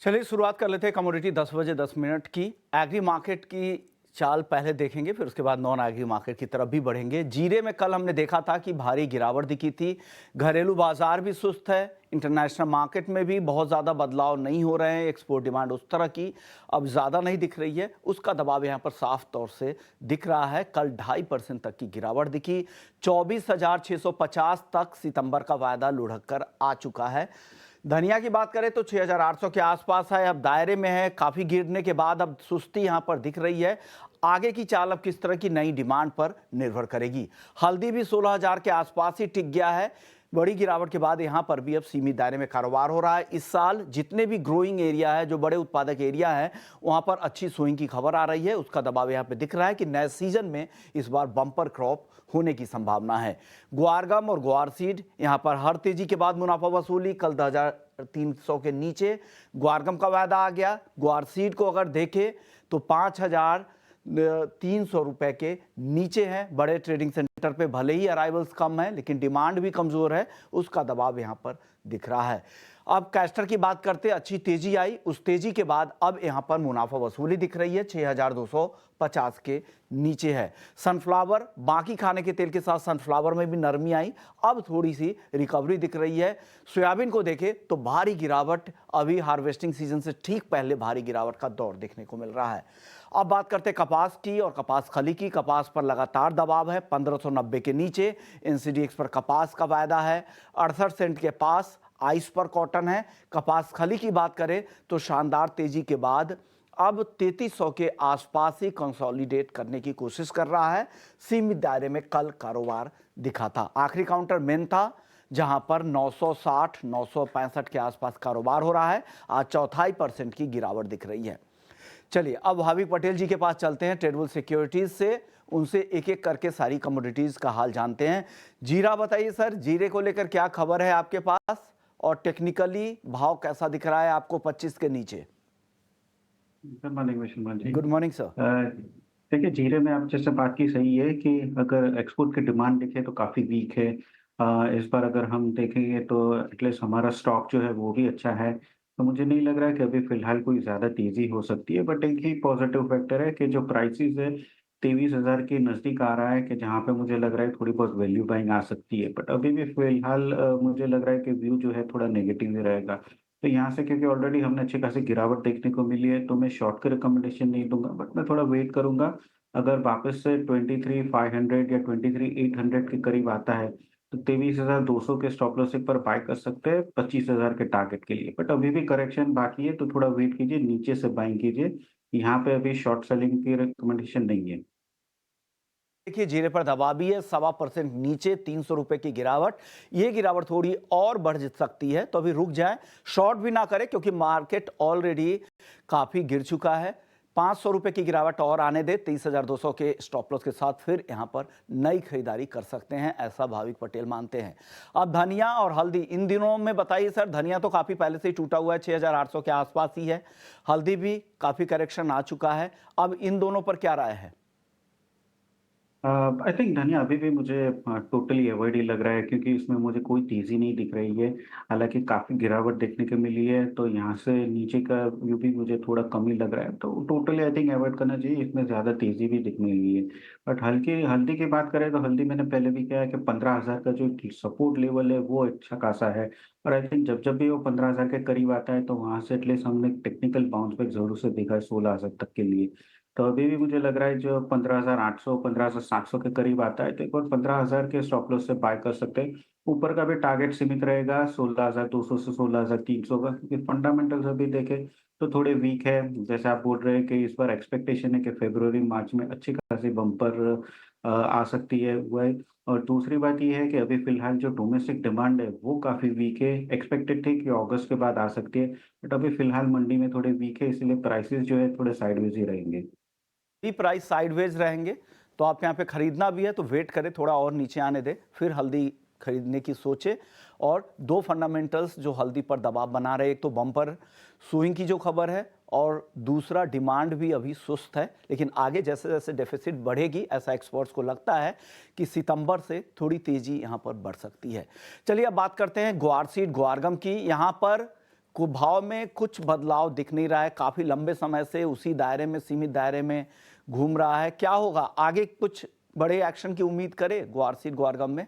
चलिए शुरुआत कर लेते हैं कमोडिटी 10 बजे 10 मिनट की। एग्री मार्केट की चाल पहले देखेंगे, फिर उसके बाद नॉन एग्री मार्केट की तरफ भी बढ़ेंगे। जीरे में कल हमने देखा था कि भारी गिरावट दिखी थी। घरेलू बाजार भी सुस्त है, इंटरनेशनल मार्केट में भी बहुत ज़्यादा बदलाव नहीं हो रहे हैं। एक्सपोर्ट डिमांड उस तरह की अब ज़्यादा नहीं दिख रही है, उसका दबाव यहाँ पर साफ तौर से दिख रहा है। कल 2.5% तक की गिरावट दिखी। 24,650 तक सितंबर का वायदा लुढ़क कर आ चुका है। धनिया की बात करें तो 6,800 के आसपास है, अब दायरे में है। काफी गिरने के बाद अब सुस्ती यहां पर दिख रही है। आगे की चाल अब किस तरह की नई डिमांड पर निर्भर करेगी। हल्दी भी 16,000 के आसपास ही टिक गया है। बड़ी गिरावट के बाद यहां पर भी अब सीमित दायरे में कारोबार हो रहा है। इस साल जितने भी ग्रोइंग एरिया है, जो बड़े उत्पादक एरिया है, वहां पर अच्छी सोइंग की खबर आ रही है। उसका दबाव यहां पे दिख रहा है कि नए सीजन में इस बार बम्पर क्रॉप होने की संभावना है। ग्वारगम और ग्वार सीड यहां पर हर तेजी के बाद मुनाफा वसूली। कल 2,300 के नीचे ग्वारगम का वायदा आ गया। ग्वार सीड को अगर देखें तो 5,300 रुपए के नीचे है। बड़े ट्रेडिंग सेंटर पे भले ही अराइवल्स कम है, लेकिन डिमांड भी कमजोर है, उसका दबाव यहां पर दिख रहा है। अब कैस्टर की बात करते, अच्छी तेजी आई। उस तेजी के बाद अब यहां पर मुनाफा वसूली दिख रही है। 6,250 के नीचे है। सनफ्लावर, बाकी खाने के तेल के साथ सनफ्लावर में भी नरमी आई, अब थोड़ी सी रिकवरी दिख रही है। सोयाबीन को देखें तो भारी गिरावट, अभी हार्वेस्टिंग सीजन से ठीक पहले भारी गिरावट का दौर देखने को मिल रहा है। अब बात करते हैं कपास की और कपास खली की। कपास पर लगातार दबाव है, 1590 के नीचे। एनसीडीएक्स पर कपास का वायदा है 68 सेंट के पास। आइस पर कॉटन है। कपास खली की बात करें तो शानदार तेजी के बाद अब 3300 के आसपास ही कंसोलिडेट करने की कोशिश कर रहा है। सीमित दायरे में कल कारोबार दिखा था। आखिरी काउंटर मेन था, जहां पर 960 965 के आसपास कारोबार हो रहा है। आज 0.25% की गिरावट दिख रही है। चलिए अब भाविक पटेल जी के पास चलते हैं, ट्रेडबुल सिक्योरिटीज से। उनसे एक एक करके सारी कमोडिटीज का हाल जानते हैं। जीरा बताइए सर, जीरे को लेकर क्या खबर है आपके पास, और टेक्निकली भाव कैसा दिख रहा है आपको 25 के नीचे? Good morning Vishwanath ji. Good morning sir. देखिए, जीरे में आप जैसे बात की सही है कि अगर एक्सपोर्ट की डिमांड देखें तो काफ़ी वीक है। इस बार अगर हम देखेंगे तो एटलीस्ट हमारा स्टॉक जो है वो भी अच्छा है। तो मुझे नहीं लग रहा है कि अभी फ़िलहाल कोई ज़्यादा तेज़ी हो सकती है। बट एक ही पॉज़िटिव फैक्टर है कि जो प्राइसेज़ है 23,000 के नज़दीक आ रहा है, कि जहाँ पे मुझे लग रहा है थोड़ी बहुत वैल्यू बाइंग आ सकती है। बट अभी भी फ़िलहाल मुझे लग रहा है कि व्यू जो है थोड़ा नेगेटिव ही रहेगा। तो यहाँ से क्योंकि ऑलरेडी हमने अच्छी खासी गिरावट देखने को मिली है, तो मैं शॉर्ट का रिकमेंडेशन नहीं दूँगा, बट मैं थोड़ा वेट करूँगा। अगर वापस से 23,500 या 23,800 के करीब आता है, तो 23,200 के स्टॉप लॉस एक बार बाय कर सकते हैं 25,000 के टारगेट के लिए। बट अभी भी करेक्शन बाकी है, तो थोड़ा वेट कीजिए, नीचे से बाइंग कीजिए। यहाँ पे अभी शॉर्ट सेलिंग की रिकमेंडेशन नहीं है। देखिए जीरे पर दबाव भी है, 1.25% नीचे, 300 रुपए की गिरावट। ये गिरावट थोड़ी और बढ़ सकती है, तो अभी रुक जाएं, शॉर्ट भी ना करें, क्योंकि मार्केट ऑलरेडी काफी गिर चुका है। 500 रुपए की गिरावट और आने दे, 23,200 के स्टॉप लॉस के साथ फिर यहां पर नई खरीदारी कर सकते हैं, ऐसा भाविक पटेल मानते हैं। अब धनिया और हल्दी इन दिनों में बताइए सर। धनिया तो काफी पहले से ही टूटा हुआ है, 6,800 के आसपास ही है। हल्दी भी काफी करेक्शन आ चुका है। अब इन दोनों पर क्या राय है? आई थिंक धनिया अभी भी मुझे टोटली अवॉइड ही लग रहा है, क्योंकि इसमें मुझे कोई तेज़ी नहीं दिख रही है। हालाँकि काफ़ी गिरावट देखने को मिली है, तो यहाँ से नीचे का व्यू भी मुझे थोड़ा कम ही लग रहा है। तो टोटली आई थिंक अवॉइड करना चाहिए, इसमें ज़्यादा तेज़ी भी दिखने लगी है। बट हल्की हल्दी की बात करें तो हल्दी मैंने पहले भी कहा है कि 15,000 का जो सपोर्ट लेवल है वो अच्छा खासा है। और आई थिंक जब भी वो 15,000 के करीब आता है, तो वहाँ से एटलीस्ट हमने टेक्निकल बाउंस बैक ज़रूर से देखा है 16,000 तक के लिए। तो अभी भी मुझे लग रहा है जो 15,800 15,700 के करीब आता है, तो एक बार 15,000 के स्टॉप लॉस से बाय कर सकते हैं। ऊपर का भी टारगेट सीमित रहेगा 16,200 से 16,300 का, क्योंकि फंडामेंटल्स अभी देखें तो थोड़े वीक है। जैसे आप बोल रहे हैं कि इस बार एक्सपेक्टेशन है कि फ़रवरी मार्च में अच्छी खासी बम्पर आ सकती है वही। और दूसरी बात ये है कि अभी फ़िलहाल जो डोमेस्टिक डिमांड है वो काफ़ी वीक है। एक्सपेक्टेड थी कि अगस्त के बाद आ सकती है, बट अभी फ़िलहाल मंडी में थोड़े वीक है, इसलिए प्राइसेज़ जो है थोड़े साइडवेज़ ही रहेंगे। भी प्राइस साइडवेज रहेंगे, तो आप यहाँ पे खरीदना भी है तो वेट करें, थोड़ा और नीचे आने दे, फिर हल्दी खरीदने की सोचे। और दो फंडामेंटल्स जो हल्दी पर दबाव बना रहे, एक तो बम्पर सुइंग की जो खबर है, और दूसरा डिमांड भी अभी सुस्त है। लेकिन आगे जैसे जैसे डेफिसिट बढ़ेगी, ऐसा एक्सपर्ट्स को लगता है कि सितंबर से थोड़ी तेजी यहाँ पर बढ़ सकती है। चलिए अब बात करते हैं ग्वार सीड ग्वारगम की। यहाँ पर को भाव में कुछ बदलाव दिख नहीं रहा है, काफी लंबे समय से उसी दायरे में, सीमित दायरे में घूम रहा है। क्या होगा आगे, कुछ बड़े एक्शन की उम्मीद करे ग्वारसीड ग्वारगम में?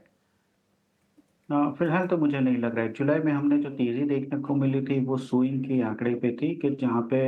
फिलहाल तो मुझे नहीं लग रहा है। जुलाई में हमने जो तेज़ी देखने को मिली थी, वो सूइंग के आंकड़े पे थी कि जहाँ पे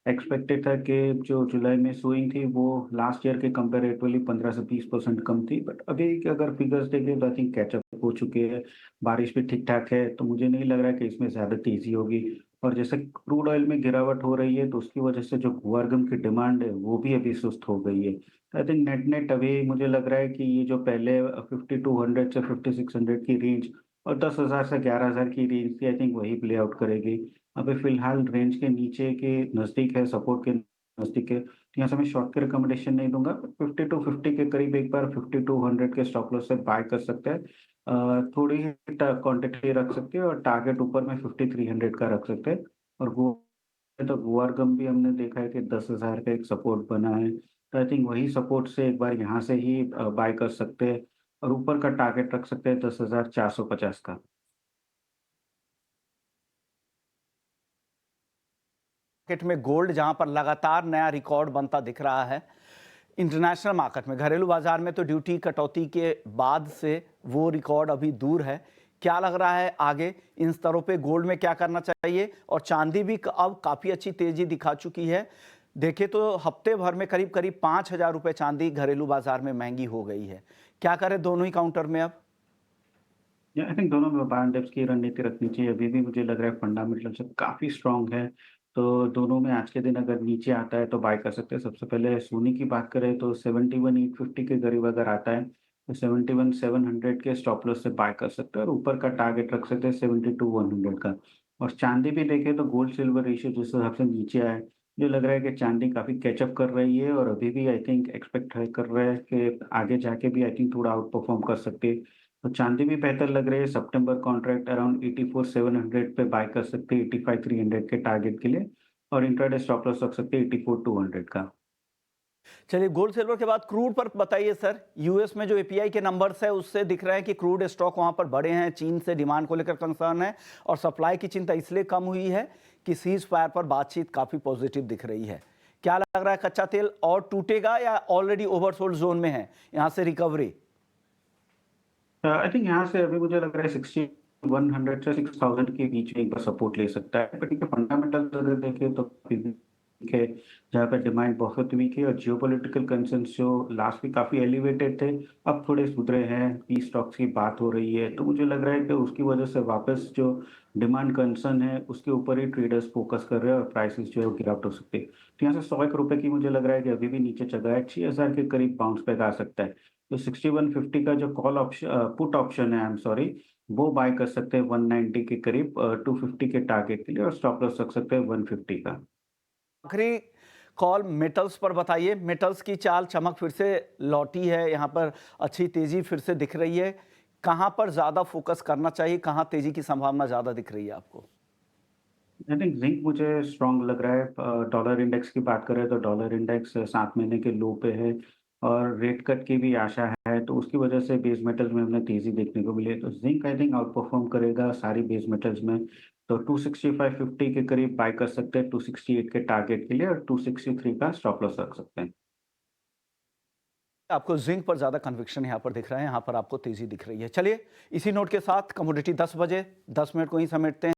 एक्सपेक्टेड था कि जो जुलाई में सूइंग थी, वो लास्ट ईयर के कंपैरेटिवली 15 से 20% कम थी। बट अभी के अगर फिगर्स देखें तो आई थिंक कैचअप हो चुके हैं। बारिश भी ठीक-ठाक है, तो मुझे नहीं लग रहा है कि इसमें ज़्यादा तेज़ी होगी। और जैसे क्रूड ऑयल में गिरावट हो रही है, तो उसकी वजह से जो गुआरगम की डिमांड है, वो भी अभी सुस्त हो गई है। आई थिंक नेट-नेट अभी मुझे लग रहा है कि ये जो पहले 5200 से 5600 की रेंज और 10,000 से 11,000 की रेंज थी, आई थिंक वही प्ले आउट करेगी। अभी फ़िलहाल रेंज के नीचे के नज़दीक है, सपोर्ट के नज़दीक है, तो यहाँ से मैं शॉर्ट की रिकमेंडेशन नहीं दूँगा। 5250 के करीब एक बार 5200 के स्टॉप लॉस से बाय कर सकते हैं। थोड़ी ही क्वांटिटी रख सकते हैं और टारगेट ऊपर में 5300 का रख सकते हैं। और गो तो गुआरगम भी हमने देखा है कि 10,000 का एक सपोर्ट बना है। तो आई थिंक वही सपोर्ट से एक बार यहाँ से ही बाय कर सकते हैं और ऊपर का टारगेट रख सकते हैं 10,450 का। मार्केट में गोल्ड जहां पर लगातार नया रिकॉर्ड बनता दिख रहा है, इंटरनेशनल मार्केट में, घरेलू बाजार में तो ड्यूटी कटौती के बाद से वो रिकॉर्ड अभी दूर है। क्या लग रहा है आगे इन स्तरों पे गोल्ड में क्या करना चाहिए? और चांदी भी अब काफी अच्छी तेजी दिखा चुकी है। देखे तो हफ्ते भर में करीब करीब 5,000 रुपए चांदी घरेलू बाजार में महंगी हो गई है। क्या करें दोनों ही काउंटर में अब? या आई थिंक दोनों में बाय एंड डिप्स की रणनीति रखनी चाहिए। अभी भी मुझे लग रहा है फंडामेंटल से काफ़ी स्ट्रॉन्ग है, तो दोनों में आज के दिन अगर नीचे आता है तो बाय कर सकते हैं। सबसे पहले सोनी की बात करें तो 71,850 के करीब अगर आता है, तो 71,700 के स्टॉप लॉस से बाय कर सकते हैं और ऊपर का टारगेट रख सकते हैं 72,100 का। और चांदी भी देखें तो गोल्ड सिल्वर रेशियो जिस हिसाब से नीचे आया है, मुझे लग रहा है कि चांदी काफ़ी कैचअप कर रही है और अभी भी आई थिंक एक्सपेक्ट है कर रहा है कि आगे जाके भी आई थिंक थोड़ा आउट परफॉर्म कर सकती है। तो चांदी भी बेहतर लग रही है। सितंबर कॉन्ट्रैक्ट अराउंड 84,700 पे बाय कर सकते हैं 85,300 के टारगेट के लिए और इंट्राडे स्टॉप लॉस रख सकते हैं 84,200 का। चलिए, गोल्ड सिल्वर के बाद क्रूड पर बताइए सर। यूएस में जो एपीआई के नंबर्स है उससे दिख रहा है कि क्रूड स्टॉक वहां पर बढ़े हैं, चीन से डिमांड को लेकर कंसर्न है और सप्लाई की चिंता इसलिए कम हुई है कि सीज फायर पर बातचीत काफी पॉजिटिव दिख रही है। क्या लग रहा है कच्चा तेल और टूटेगा या ऑलरेडी ओवरसोल्ड जोन में है, यहां से रिकवरी? आई थिंक यहाँ से अभी मुझे लग रहा है 6100 से 6000 के बीच में एक बार सपोर्ट ले सकता है। बट इनके फंडामेंटल्स अगर देखें तो वीक है, जहाँ पे डिमांड बहुत वीक है और जियोपॉलिटिकल कंसर्न्स जो लास्ट वीक काफ़ी एलिवेटेड थे, अब थोड़े सुधरे हैं। पीस स्टॉक्स की बात हो रही है, तो मुझे लग रहा है कि उसकी वजह से वापस जो डिमांड कंसर्न है, उसके ऊपर ही ट्रेडर्स फोकस कर रहे हैं और प्राइसेस जो है वो गिरावट हो सकती है। तो यहाँ से 100 रुपए की मुझे लग रहा है कि अभी भी नीचे जगह है, 6000 के करीब बाउंस बैक आ सकता है। तो 6150 का जो कॉल ऑप्शन पुट ऑप्शन है, आई एम सॉरी, वो बाय कर सकते हैं 190 के करीब 250 के टारगेट के लिए और स्टॉप लॉस रख सकते हैं 150 का। आखिरी कॉल मेटल्स पर बताइए। मेटल्स की चाल चमक फिर से लौटी है, यहाँ पर अच्छी तेजी फिर से दिख रही है। कहाँ पर ज्यादा फोकस करना चाहिए, कहाँ तेजी की संभावना ज्यादा दिख रही है आपको? आई थिंक ज़िंक मुझे स्ट्रॉन्ग लग रहा है। डॉलर इंडेक्स की बात करें तो डॉलर इंडेक्स 7 महीने के लो पे है और रेट कट की भी आशा है, तो उसकी वजह से बेस मेटल्स में हमें तेज़ी देखने को मिली है। तो zinc I think out perform करेगा सारी बेस मेटल्स में। तो 265.50 के करीब बाय कर सकते हैं 268 के टारगेट के लिए और 263 का स्टॉप लॉस रख सकते हैं। आपको जिंक पर ज्यादा कन्विक्शन यहाँ पर दिख रहा है, यहाँ पर आपको तेजी दिख रही है। चलिए, इसी नोट के साथ कमोडिटी 10 बजे 10 मिनट को ही समेटते हैं।